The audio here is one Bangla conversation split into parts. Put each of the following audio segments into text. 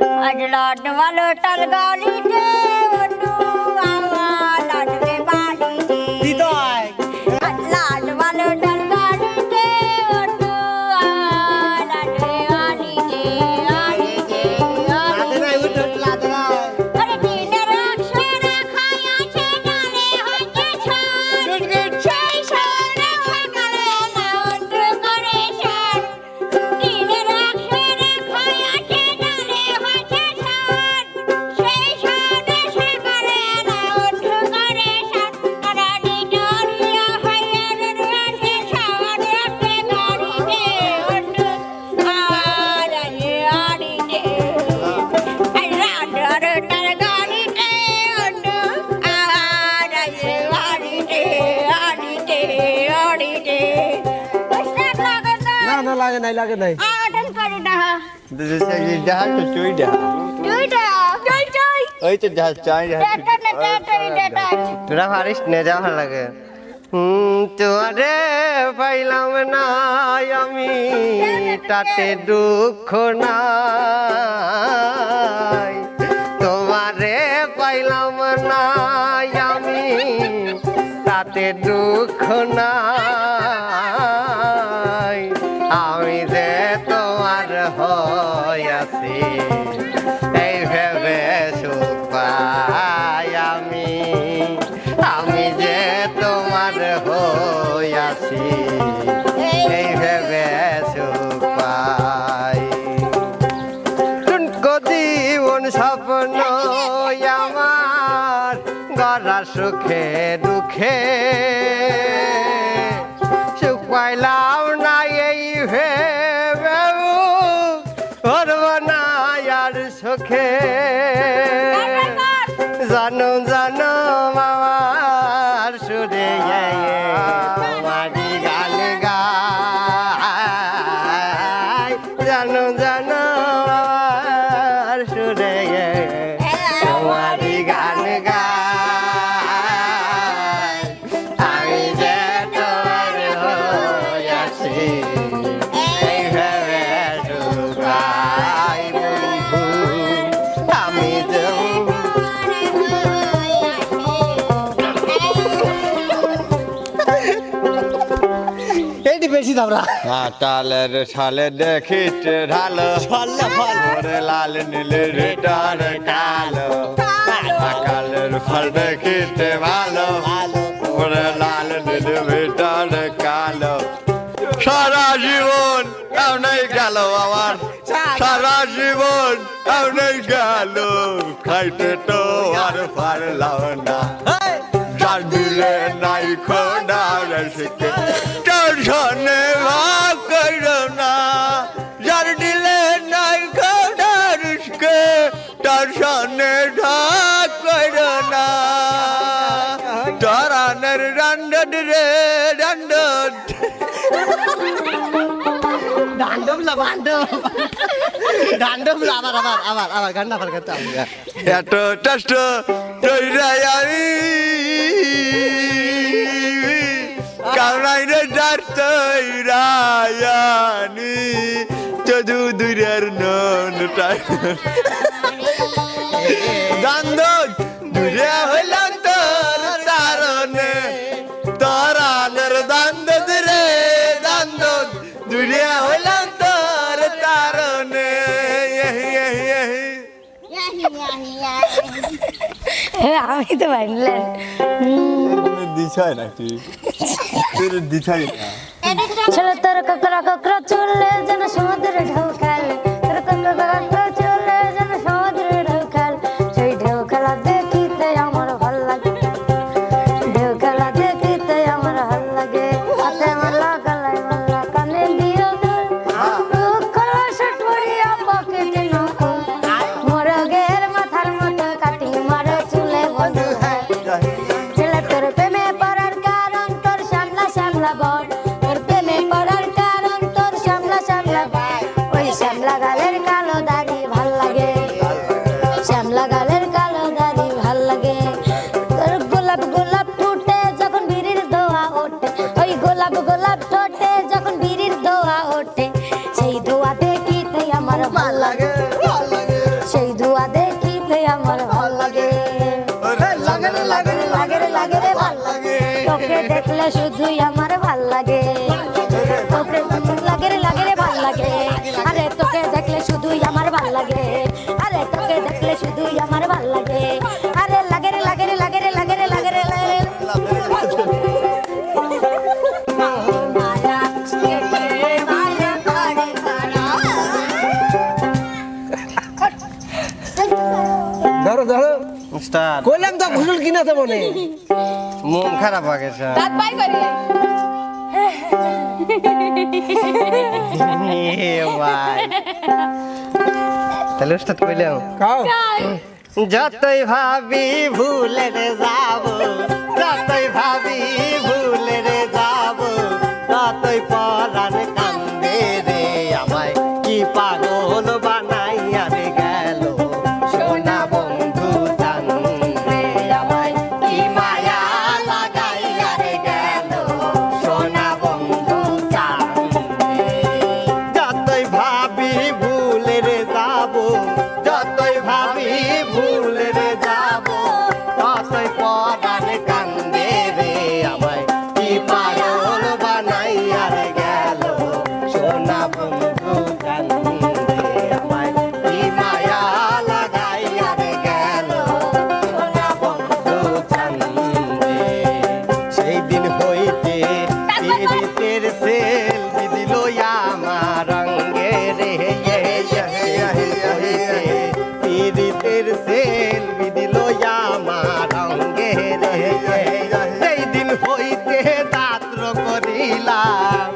लाड वालो टलगाली दे ओटू आवा लाड के बाली दे দিদয় लाड वालो टलगाली दे ओटू आवा लाड के बाली दे आली दे লাদে নাই উঠ লাদে নাই अरे दिनेर अक्षरे खाया छे डाले हटे छान সেই সরে সকালে না ওঠু করে শান দিনের অক্ষরে খায়া ছে ডালে হতে ছান সেই সরে সকালে না ওঠু করে শান রানী ডরিয়া হইয়া রাতে ছাওয়ার রাতে গাড়িতে ওঠু আড়াই আড়িতে রাডার টার গাড়িতে ওঠু আড়াই আড়িতে আড়িতে আড়িতে পুস্তক লাগত না না লাগে নাই আটন করে না জাহাজ তো চই দেখা দুইটা দুইটাই ওই তো জাহাজ চাই জাহাজ তোরা পারিস নে যা ভালো লাগে তোরে পাইলাম না আমি তাতে দুঃখ নাই তোমারে পাইলাম না আমি তাতে দুঃখ নাই আমি যে তোমার হইয়াছি এই ভেবে সুখ পাই আমি যে তোমার হইয়াছি এই ভেবে সুখ পাই টুনকো জীবন স্বপ্ন আমার গড়া সুখে দুঃখে সুখ পাইলাম না এই ভেবে করব না আর সুখে জানো জানো মামার সুরে তোমারি গান গাই জানো জানো মামার সুরে তোমারি গান গাই আমি যে তোমার হইয়াছি এই ভেবে সুখাই বন্ধু আমি যে এইটি বেশি দামরা কাটালের সালে দেখিতে ঢালো ছল্লা ফল ওরে লাল নীলে রিটার কালো কাটালের ফল দেখিতে ভালো ওরে লাল নীলে রিটার কালো সারা জীবন এমনই গেল আমার সারা জীবন এমনই গেল খাইতে তো আর পারলাম না যার দিলে নাই খোদা রসকে টেনশনে ভাগ করো না যার দিলে নাই খোদা রসকে টেনশনে ভাগ করো না তারানের ডান্ডড রে ডান্ডড ডান্ডম আবার গান্ডা ফার করতে হবে এত কষ্ট তৈরাই আমি কামড়াইনে ডার তৈরায়ানি চদু দূরের নটাই দান্দ দূরে হইলাম তোর তারনে তারানের দান্দ রে দান্দ দূরে হইলাম তোর তারনে আমি তো বাংলার দিছাই নাকি তোর দিছাই না ছেলে তোর কাকরা কাকরা চলে যেন সমুদ্রে ঢোকাল তোর কাকরা কাকরা চলে যেন সমুদ্রে ঢোকাল সেই ঢেউ খেলা দেখিতে আমার ভাল লাগে ঢেউ খেলা দেখিতে আমার ভাল লাগে হাতে মালা গলায় মালা কানে দিও দুঃখ সট পড়িয়া পকেটে নকো মোরগের মাথার মতো কাটি মারে চুলে বন্ধু হয় ছেলে তোর প্রেমে পড়ার কারণ তোর সামলা সামলা বড় তোর প্রেমে পড়ার কারণ তোর সামলা সামলা ওই সামলা দেখলে শুধুই আমার ভাল লাগে তোকে লাগে রে ভাল লাগে আরে তোকে দেখলে শুধুই আমার ভাল লাগে আরে তোকে দেখলে শুধুই আমার ভাল লাগে আরে লাগে রে লাগে রে লাগে রে লাগে রে লাগে রে ধরো ধরো স্টার্ট কইলাম তো ঘুষুল কিনাতে মনে মন খারাপ হয়ে গেছে দাঁত বাই করে এ ভাই তাহলে স্টার্ট কইলাম খাও যতই ভাবি ভুলে রে যাব যতই ভাবি ভুলে রে যাব ততই পরাণ কান্দে রে আমায় কি পাগল বানাইয়া রে গেল সোনা বন্ধু জান রে আমায় কি মায়া লাগাইয়া রে গেল সোনা বন্ধু জান রে যতই ভাবি ভুলে রে যাব যতই ভাবি ভুলে রে যাব ততই পরাণ কান্দে রে আমায় কি পাগল বানাইয়া রে গেল সোনা বন্ধু জান রে আমায় কি মায়া লাগাইয়া রে গেল সোনা বন্ধু জান রে সেই দিন হইতে পীড়িতের সেল দিল আমার রঙ্গে রে পীড়িতের সেল দিল আমার রঙ্গে রে সেই দিন হইতে দাত্র করিলাম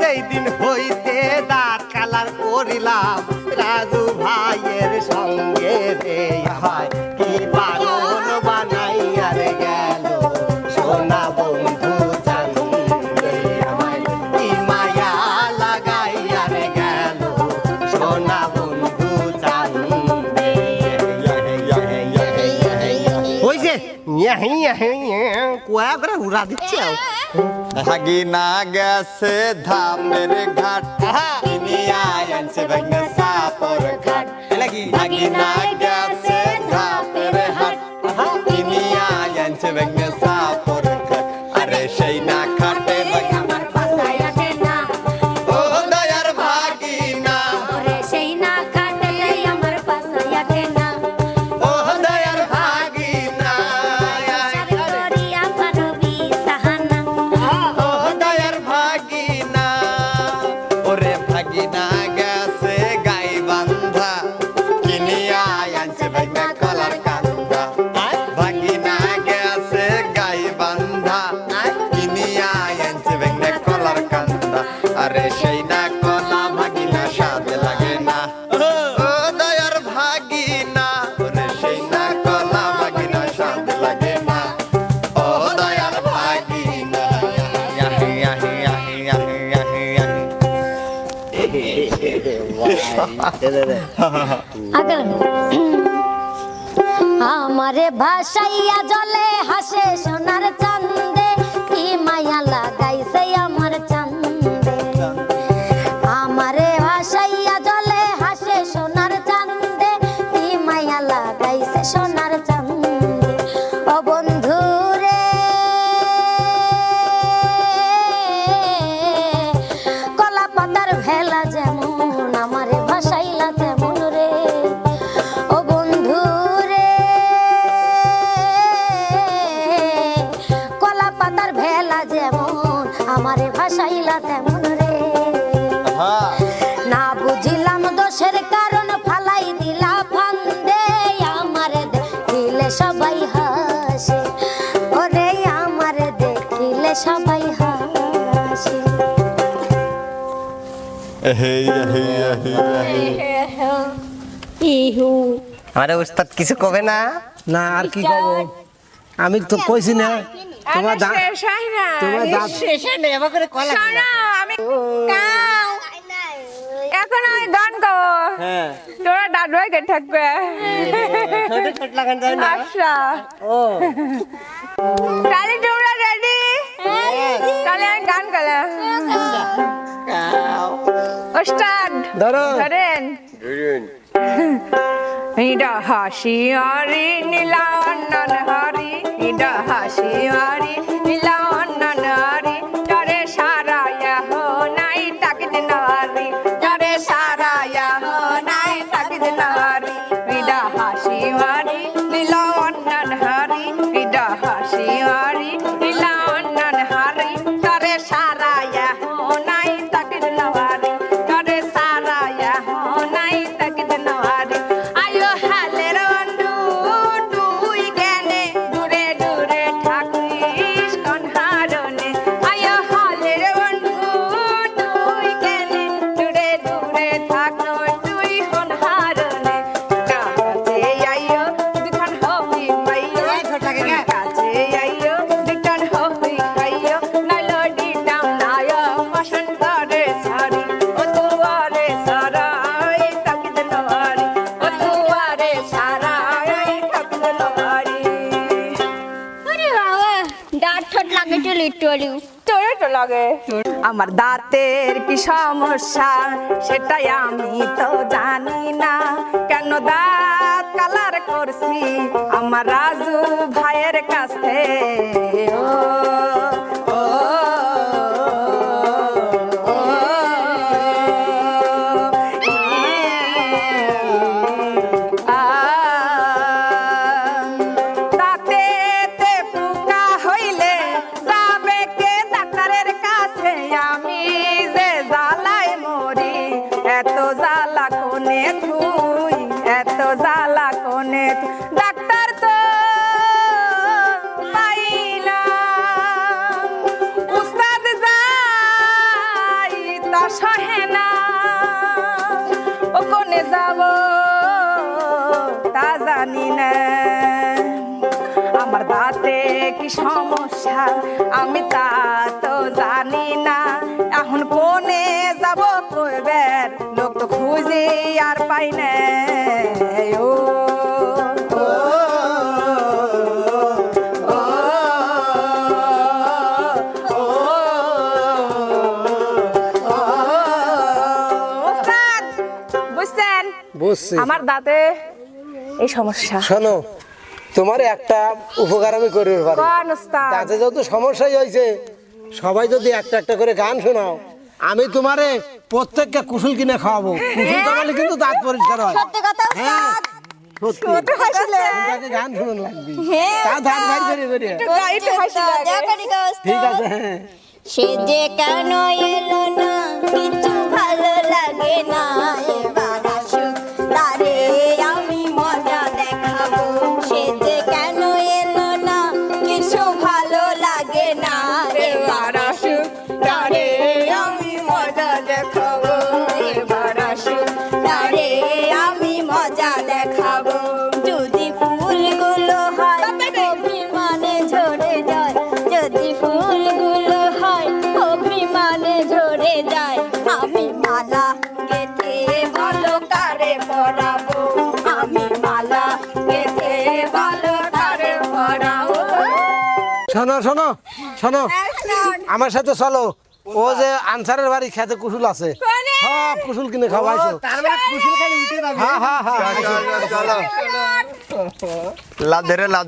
সেই দিন হইতে দাঁত কালার করিলাম রাজু ভাইয়ের সঙ্গে রে হয় কি পাগল বানাইয়া রে গেল সোনা বন্ধু জান রে আমায় কি মায়া লাগাইয়া রে গেল সোনা বন্ধু জান রে হইছে কোয়া করে উড়া দিচ্ছে ভাগিনা গেছে ধামের ঘাট কিনিয়া আনছে ভাগনা সাপর ঘাট ভাগিনা গেছে ধামের ঘাট কিনিয়া আনছে ভাগনা সাপর ঘাট আরে সেই না খাটে আমার পাশায় আসে না ও দয়ার ভাগিনা ওরে সেই না কাটলে আমার পাশায় আসে না ও দয়ার ভাগিনা করিয়া পারবি সাহানা ও দয়ার ভাগিনা ওরে ভাগিনা গেছে গাই বান্ধা কিনিয়া আনছে ভাগনা কলার কান্দা ভাগিনা গেছে গাই বান্ধা কিনিয়া আনছে ভাগনা কলার কান্দা আরে সেই না কলা ভাগিনা স্বাদ লাগে না ও দয়ার ভাগিনা ওরে সেই না কলা ভাগিনা স্বাদ লাগে না ও দয়ার ভাগিনা ইয়াহি ইয়াহি ইয়াহি ইয়াহি ইয়াহি আগে আমারে ভাসাইয়া জলে হাসে সোনার চান্দে কি মায়া লাগাইছে আমার চান্দে আমারে ভাসাইয়া জলে হাসে সোনার চান্দে কি মায়া লাগাইছে সোনার চান্দে ও বন্ধু রে কলা পাতার ভেলা যেমন আমারে ভাসাইলা তেমন রে ও বন্ধু রে কলা পাতার ভেলা যেমন আমারে ভাসাইলা তেমন রে না বুঝিলাম দোষের কারণ ফালাই দিলা ফান্দে আমারে দেখিলে সবাই হাসে ওরে আমারে দেখিলে সবাই হাসে ইহু আরে উস্তাদ কিছু কবে না না আর কি কব আমি তো কইছি না তোমার দাঁত শেষ হয় না তোমার দাঁত শেষে নেই আমার করে কলা শোনো আমি কাও এখন আমি গান গাবো তোরা দাদু কে থাকবে ছোট ছোট লাগান যায় না আচ্ছা ও তাহলে তোমরা রেডি তাহলে আমি গান গালাম ওস্তাদ ধরো ধরেন ইডা হাসিয়ারি নীলান্নন হারি ইডা হাসিয়ারি নীলান্নন হারি তারে সারায়া হো নাই তাকিদ নারি তারে সারায়া হো নাই তাকিদ নারি ইডা হাসিয়ারি নীলান্নন হারি ইডা হাসিয়ারি নীলান্নন হারি তারে সারায়া হো নাই তাকিদ নারি তারে সারায়া হো নাই তাকিদ নারি আয়ো হালের বন্ধু তুই কেনে দূরে দূরে থাকিস কোন হারনে আয়ো হালের বন্ধু তুই কেনে দূরে দূরে থাকো তুই কোন হারনে কাছে আইও দুখান হই পাইও কাছে আইও দুখান হই পাইও নাইলো ডিটাম নায়ো পছন্দ করে সারি ও তুয়ারে সারাই তাকিদ নারি ও তুয়ারে সারাই তাকিদ নারি ওরে বাবা দাঁত ঠোঁট লাগে টলি টলি তোরে তো লাগে আমার দাঁতের কি সমস্যা সেটাই আমি তো জানি না কেন দাঁত কালার করছি আমার রাজু ভাইয়ের কাছে ও ও দাঁতেতে পোকা হইলে যাবে কে ডাক্তারের কাছে আমি যে জ্বালায় মরি এত জ্বালা কোনে তুই এত জ্বালা কোনে ডাক্তার তো পাই না উস্তাদ যাই তা সহে না ও কোনে যাব তা জানি না আমার দাঁতে কি সমস্যা আমি তা তো জানি না এখন কোনে যাব কইবের লোক তো খুঁজে আর পাই না ও ও, ও, ও, ও, ওস্তাদ, বুঝছেন বুঝছি আমার দাঁতে এই সমস্যা শোনো তোমার একটা উপকার আমি করে পারি কোন ওস্তাদ তাতে যত সমস্যাই হয়েছে সবাই যদি একটা একটা করে গান শোনাও আমি তোমারে প্রত্যেককে কুশল কিনে খাওয়াবো কুশল খাওয়ালে কিন্তু দাঁত পরিষ্কার হয় সত্যি কথা হ্যাঁ উস্তাদ সত্যি একটু হাসলে তোমাকে গান শুনুন লাগবে হ্যাঁ, তা দাঁত বাইর করে বেরিয়ে একটু হাসি লাগে। ঠিক আছে হ্যাঁ সে যে কেন এলো না কিছু ভালো লাগে না এবার আসুক তারে আমি মজা দেখাবো সে যে কেন এলো না কিছু ভালো লাগে না এবার আসুক তারে আমি মজা দেখাবো এবার আসুক তারে আমি মজা দেখাবো যদি ফুলগুলো হয় অভিমানে ঝরে যায় যদি ফুলগুলো হয় অভিমানে ঝরে যায় আমি মালা গেঁথে ভালো কারে পরাবো আমি মালা গেঁথে ভালো কারে পরাবো শোনো শোনো শোনো আমার সাথে চলো ও যে আনসারের বাড়ি খেতে কুশল আছে সব কুশল কিনে খাওয়াইছো তার মানে কুশল খালি উঠে যাবে হ্যাঁ হ্যাঁ হ্যাঁ লাভ ধরে লাভ